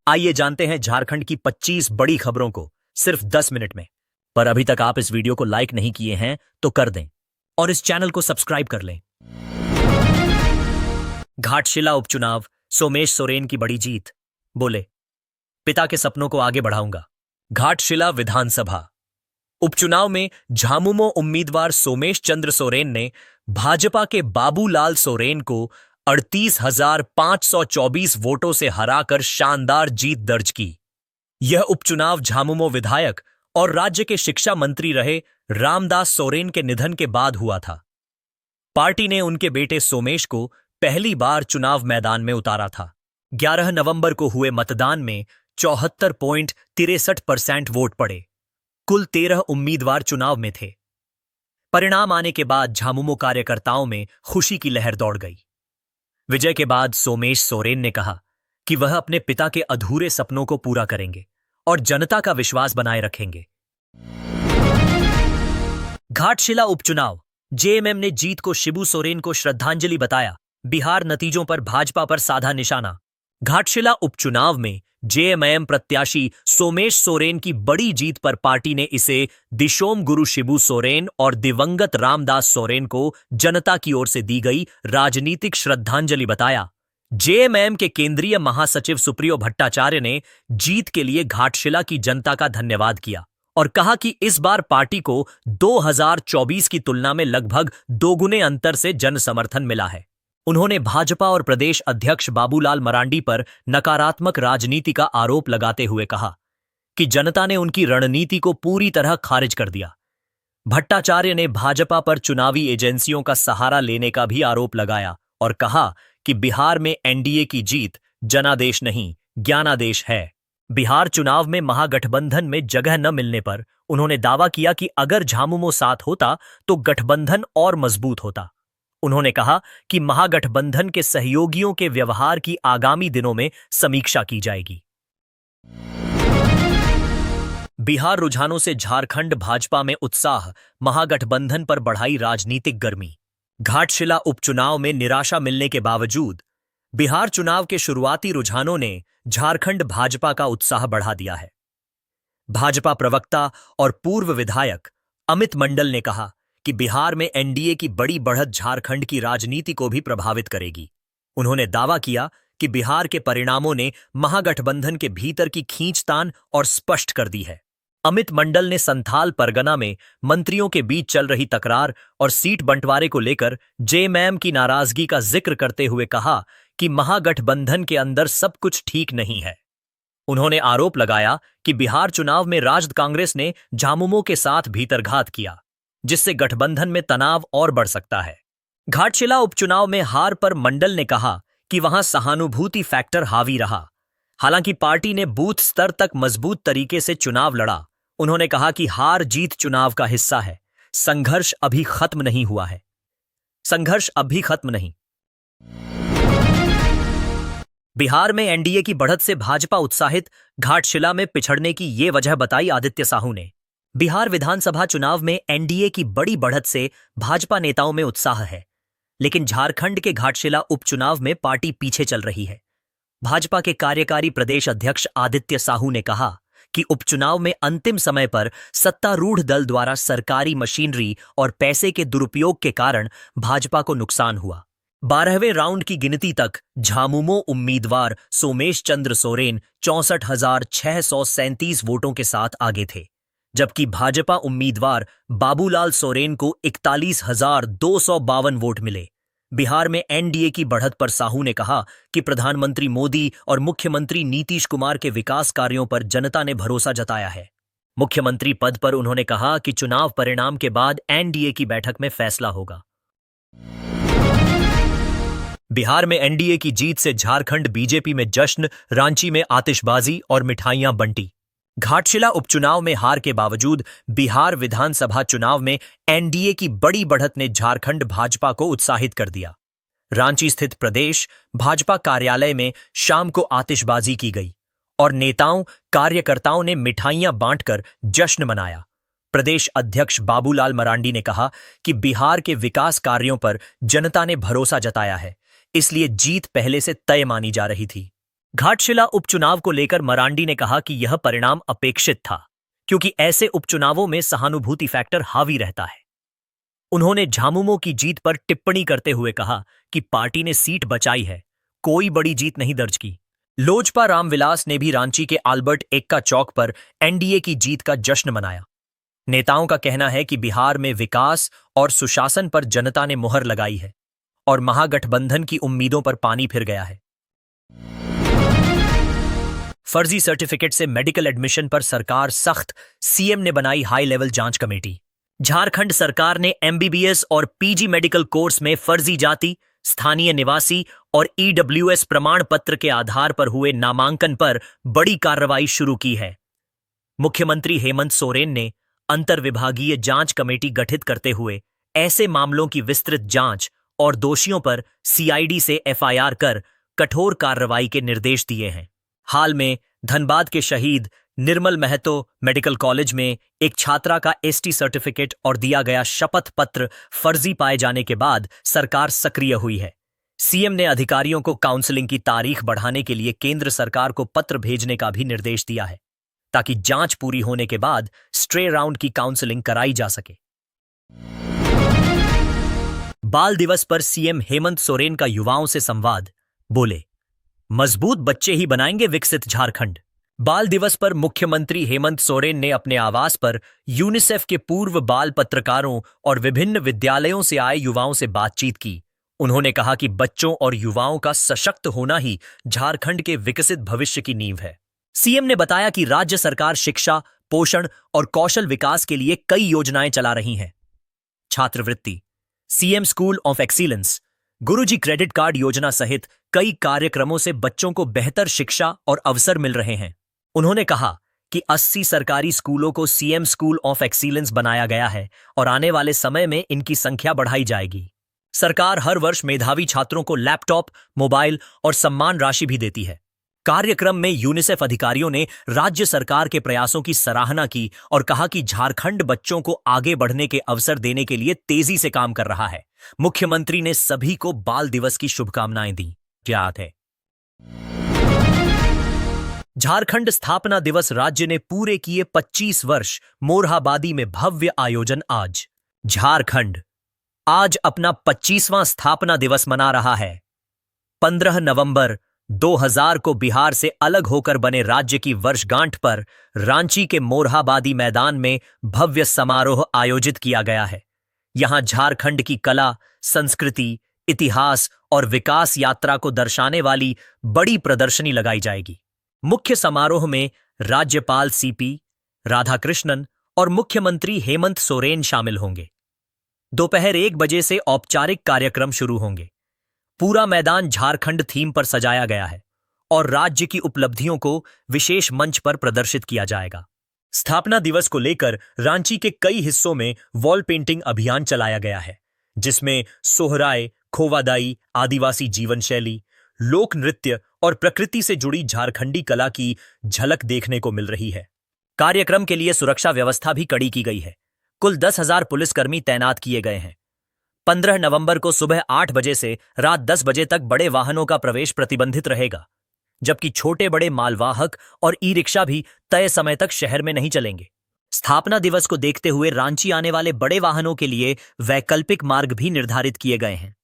आइए जानते हैं झारखंड की 25 बड़ी खबरों को सिर्फ 10 मिनट में। पर अभी तक आप इस वीडियो को लाइक नहीं किए हैं तो कर दें और इस चैनल को सब्सक्राइब कर लें। घाटशिला उपचुनाव, सोमेश सोरेन की बड़ी जीत। बोले, पिता के सपनों को आगे बढ़ाऊंगा। घाटशिला विधानसभा उपचुनाव में झामुमो उम्मीदवार सोमेश चंद्र सोरेन ने भाजपा के बाबूलाल सोरेन को 38,524 वोटों से हराकर शानदार जीत दर्ज की। यह उपचुनाव झामुमो विधायक और राज्य के शिक्षा मंत्री रहे रामदास सोरेन के निधन के बाद हुआ था। पार्टी ने उनके बेटे सोमेश को पहली बार चुनाव मैदान में उतारा था। 11 नवंबर को हुए मतदान में 74.63% वोट पड़े। कुल 13 उम्मीदवार चुनाव में थे। परिणाम आने के बाद झामुमो कार्यकर्ताओं में खुशी की लहर दौड़ गई। विजय के बाद सोमेश सोरेन ने कहा कि वह अपने पिता के अधूरे सपनों को पूरा करेंगे और जनता का विश्वास बनाए रखेंगे। घाटशिला उपचुनाव, जेएमएम ने जीत को शिबू सोरेन को श्रद्धांजलि बताया। बिहार नतीजों पर भाजपा पर साधा निशाना। घाटशिला उपचुनाव में जेएमएम प्रत्याशी सोमेश सोरेन की बड़ी जीत पर पार्टी ने इसे दिशोम गुरु शिबू सोरेन और दिवंगत रामदास सोरेन को जनता की ओर से दी गई राजनीतिक श्रद्धांजलि बताया। जेएमएम के केंद्रीय महासचिव सुप्रियो भट्टाचार्य ने जीत के लिए घाटशिला की जनता का धन्यवाद किया और कहा कि इस बार पार्टी को 2024 की तुलना में लगभग दोगुने अंतर से जन समर्थन मिला है। उन्होंने भाजपा और प्रदेश अध्यक्ष बाबूलाल मरांडी पर नकारात्मक राजनीति का आरोप लगाते हुए कहा कि जनता ने उनकी रणनीति को पूरी तरह खारिज कर दिया। भट्टाचार्य ने भाजपा पर चुनावी एजेंसियों का सहारा लेने का भी आरोप लगाया और कहा कि बिहार में एनडीए की जीत जनादेश नहीं, ज्ञानादेश है। बिहार चुनाव में महागठबंधन में जगह न मिलने पर उन्होंने दावा किया कि अगर झामुमो साथ होता तो गठबंधन और मजबूत होता। उन्होंने कहा कि महागठबंधन के सहयोगियों के व्यवहार की आगामी दिनों में समीक्षा की जाएगी। बिहार रुझानों से झारखंड भाजपा में उत्साह, महागठबंधन पर बढ़ाई राजनीतिक गर्मी। घाटशिला उपचुनाव में निराशा मिलने के बावजूद बिहार चुनाव के शुरुआती रुझानों ने झारखंड भाजपा का उत्साह बढ़ा दिया है। भाजपा प्रवक्ता और पूर्व विधायक अमित मंडल ने कहा कि बिहार में एनडीए की बड़ी बढ़त झारखंड की राजनीति को भी प्रभावित करेगी। उन्होंने दावा किया कि बिहार के परिणामों ने महागठबंधन के भीतर की खींचतान और स्पष्ट कर दी है। अमित मंडल ने संथाल परगना में मंत्रियों के बीच चल रही तकरार और सीट बंटवारे को लेकर जेएमएम की नाराजगी का जिक्र करते हुए कहा कि महागठबंधन के अंदर सब कुछ ठीक नहीं है। उन्होंने आरोप लगाया कि बिहार चुनाव में राजद कांग्रेस ने झामुमो के साथ भीतरघात किया, जिससे गठबंधन में तनाव और बढ़ सकता है। घाटशिला उपचुनाव में हार पर मंडल ने कहा कि वहां सहानुभूति फैक्टर हावी रहा। हालांकि पार्टी ने बूथ स्तर तक मजबूत तरीके से चुनाव लड़ा। उन्होंने कहा कि हार जीत चुनाव का हिस्सा है, संघर्ष अभी खत्म नहीं हुआ है। संघर्ष अभी खत्म नहीं। बिहार में एनडीए की बढ़त से भाजपा उत्साहित, घाटशिला में पिछड़ने की ये वजह बताई आदित्य साहू ने। बिहार विधानसभा चुनाव में एनडीए की बड़ी बढ़त से भाजपा नेताओं में उत्साह है, लेकिन झारखंड के घाटशिला उपचुनाव में पार्टी पीछे चल रही है। भाजपा के कार्यकारी प्रदेश अध्यक्ष आदित्य साहू ने कहा कि उपचुनाव में अंतिम समय पर सत्तारूढ़ दल द्वारा सरकारी मशीनरी और पैसे के दुरुपयोग के कारण भाजपा को नुकसान हुआ। 12वें राउंड की गिनती तक झामुमो उम्मीदवार सोमेश चंद्र सोरेन 64,637 वोटों के साथ आगे थे, जबकि भाजपा उम्मीदवार बाबूलाल सोरेन को 41,252 वोट मिले। बिहार में एनडीए की बढ़त पर साहू ने कहा कि प्रधानमंत्री मोदी और मुख्यमंत्री नीतीश कुमार के विकास कार्यों पर जनता ने भरोसा जताया है। मुख्यमंत्री पद पर उन्होंने कहा कि चुनाव परिणाम के बाद एनडीए की बैठक में फैसला होगा। बिहार में एनडीए की जीत से झारखंड बीजेपी में जश्न, रांची में आतिशबाजी और मिठाइयां बंटी। घाटशिला उपचुनाव में हार के बावजूद बिहार विधानसभा चुनाव में एनडीए की बड़ी बढ़त ने झारखंड भाजपा को उत्साहित कर दिया। रांची स्थित प्रदेश भाजपा कार्यालय में शाम को आतिशबाजी की गई और नेताओं, कार्यकर्ताओं ने मिठाइयां बांटकर जश्न मनाया। प्रदेश अध्यक्ष बाबूलाल मरांडी ने कहा कि बिहार के विकास कार्यों पर जनता ने भरोसा जताया है, इसलिए जीत पहले से तय मानी जा रही थी। घाटशिला उपचुनाव को लेकर मरांडी ने कहा कि यह परिणाम अपेक्षित था, क्योंकि ऐसे उपचुनावों में सहानुभूति फैक्टर हावी रहता है। उन्होंने झामुमो की जीत पर टिप्पणी करते हुए कहा कि पार्टी ने सीट बचाई है, कोई बड़ी जीत नहीं दर्ज की। लोजपा रामविलास ने भी रांची के आल्बर्ट एक्का चौक पर एनडीए की जीत का जश्न मनाया। नेताओं का कहना है कि बिहार में विकास और सुशासन पर जनता ने मुहर लगाई है और महागठबंधन की उम्मीदों पर पानी फिर गया है। फर्जी सर्टिफिकेट से मेडिकल एडमिशन पर सरकार सख्त, सीएम ने बनाई हाई लेवल जांच कमेटी। झारखंड सरकार ने एमबीबीएस और पीजी मेडिकल कोर्स में फर्जी जाति, स्थानीय निवासी और ईडब्ल्यूएस प्रमाण पत्र के आधार पर हुए नामांकन पर बड़ी कार्रवाई शुरू की है। मुख्यमंत्री हेमंत सोरेन ने अंतर्विभागीय जांच कमेटी गठित करते हुए ऐसे मामलों की विस्तृत जांच और दोषियों पर सीआईडी से एफआईआर कर कठोर कार्रवाई के निर्देश दिए हैं। हाल में धनबाद के शहीद निर्मल महतो मेडिकल कॉलेज में एक छात्रा का एसटी सर्टिफिकेट और दिया गया शपथ पत्र फर्जी पाए जाने के बाद सरकार सक्रिय हुई है। सीएम ने अधिकारियों को काउंसलिंग की तारीख बढ़ाने के लिए केंद्र सरकार को पत्र भेजने का भी निर्देश दिया है, ताकि जांच पूरी होने के बाद स्ट्रे राउंड की काउंसलिंग कराई जा सके। बाल दिवस पर सीएम हेमंत सोरेन का युवाओं से संवाद, बोले, मजबूत बच्चे ही बनाएंगे विकसित झारखंड। बाल दिवस पर मुख्यमंत्री हेमंत सोरेन ने अपने आवास पर यूनिसेफ के पूर्व बाल पत्रकारों और विभिन्न विद्यालयों से आए युवाओं से बातचीत की। उन्होंने कहा कि बच्चों और युवाओं का सशक्त होना ही झारखंड के विकसित भविष्य की नींव है। सीएम ने बताया कि राज्य सरकार शिक्षा, पोषण और कौशल विकास के लिए कई योजनाएं चला रही हैं। छात्रवृत्ति, CM school of excellence, Guruji credit card योजना सहित कई कार्यक्रमों से बच्चों को बेहतर शिक्षा और अवसर मिल रहे हैं। उन्होंने कहा कि 80 सरकारी स्कूलों को सीएम स्कूल ऑफ एक्सीलेंस बनाया गया है और आने वाले समय में इनकी संख्या बढ़ाई जाएगी। सरकार हर वर्ष मेधावी छात्रों को लैपटॉप, मोबाइल और सम्मान राशि भी देती है। कार्यक्रम में यूनिसेफ अधिकारियों ने राज्य सरकार के प्रयासों की सराहना की और कहा कि झारखंड बच्चों को आगे बढ़ने के अवसर देने के लिए तेजी से काम कर रहा है। मुख्यमंत्री ने सभी को बाल दिवस की शुभकामनाएं दी। याद है, झारखंड स्थापना दिवस राज्य ने पूरे किए 25 वर्ष, मोरहाबादी में भव्य आयोजन। आज झारखंड आज अपना 25वां स्थापना दिवस मना रहा है। 15 नवंबर 2000 को बिहार से अलग होकर बने राज्य की वर्षगांठ पर रांची के मोरहाबादी मैदान में भव्य समारोह आयोजित किया गया है। यहां झारखंड की कला, संस्कृति, इतिहास और विकास यात्रा को दर्शाने वाली बड़ी प्रदर्शनी लगाई जाएगी। मुख्य समारोह में राज्यपाल सीपी राधाकृष्णन और मुख्यमंत्री हेमंत सोरेन शामिल होंगे। दोपहर 1 बजे से औपचारिक कार्यक्रम शुरू होंगे। पूरा मैदान झारखंड थीम पर सजाया गया है और राज्य की उपलब्धियों को विशेष मंच पर प्रदर्शित किया जाएगा। स्थापना दिवस को लेकर रांची के कई हिस्सों में वॉल पेंटिंग अभियान चलाया गया है, जिसमें सोहराय, खोवादाई, आदिवासी जीवन शैली, लोक नृत्य और प्रकृति से जुड़ी झारखंडी कला की झलक देखने को मिल रही है। कार्यक्रम के लिए सुरक्षा व्यवस्था भी कड़ी की गई है। कुल 10,000 पुलिसकर्मी तैनात किए गए हैं। 15 नवंबर को सुबह 8 बजे से रात 10 बजे तक बड़े वाहनों का प्रवेश प्रतिबंधित रहेगा, जबकि छोटे बड़े मालवाहक और ई रिक्शा भी तय समय तक शहर में नहीं चलेंगे। स्थापना दिवस को देखते हुए रांची आने वाले बड़े वाहनों के लिए वैकल्पिक मार्ग भी निर्धारित किए गए हैं।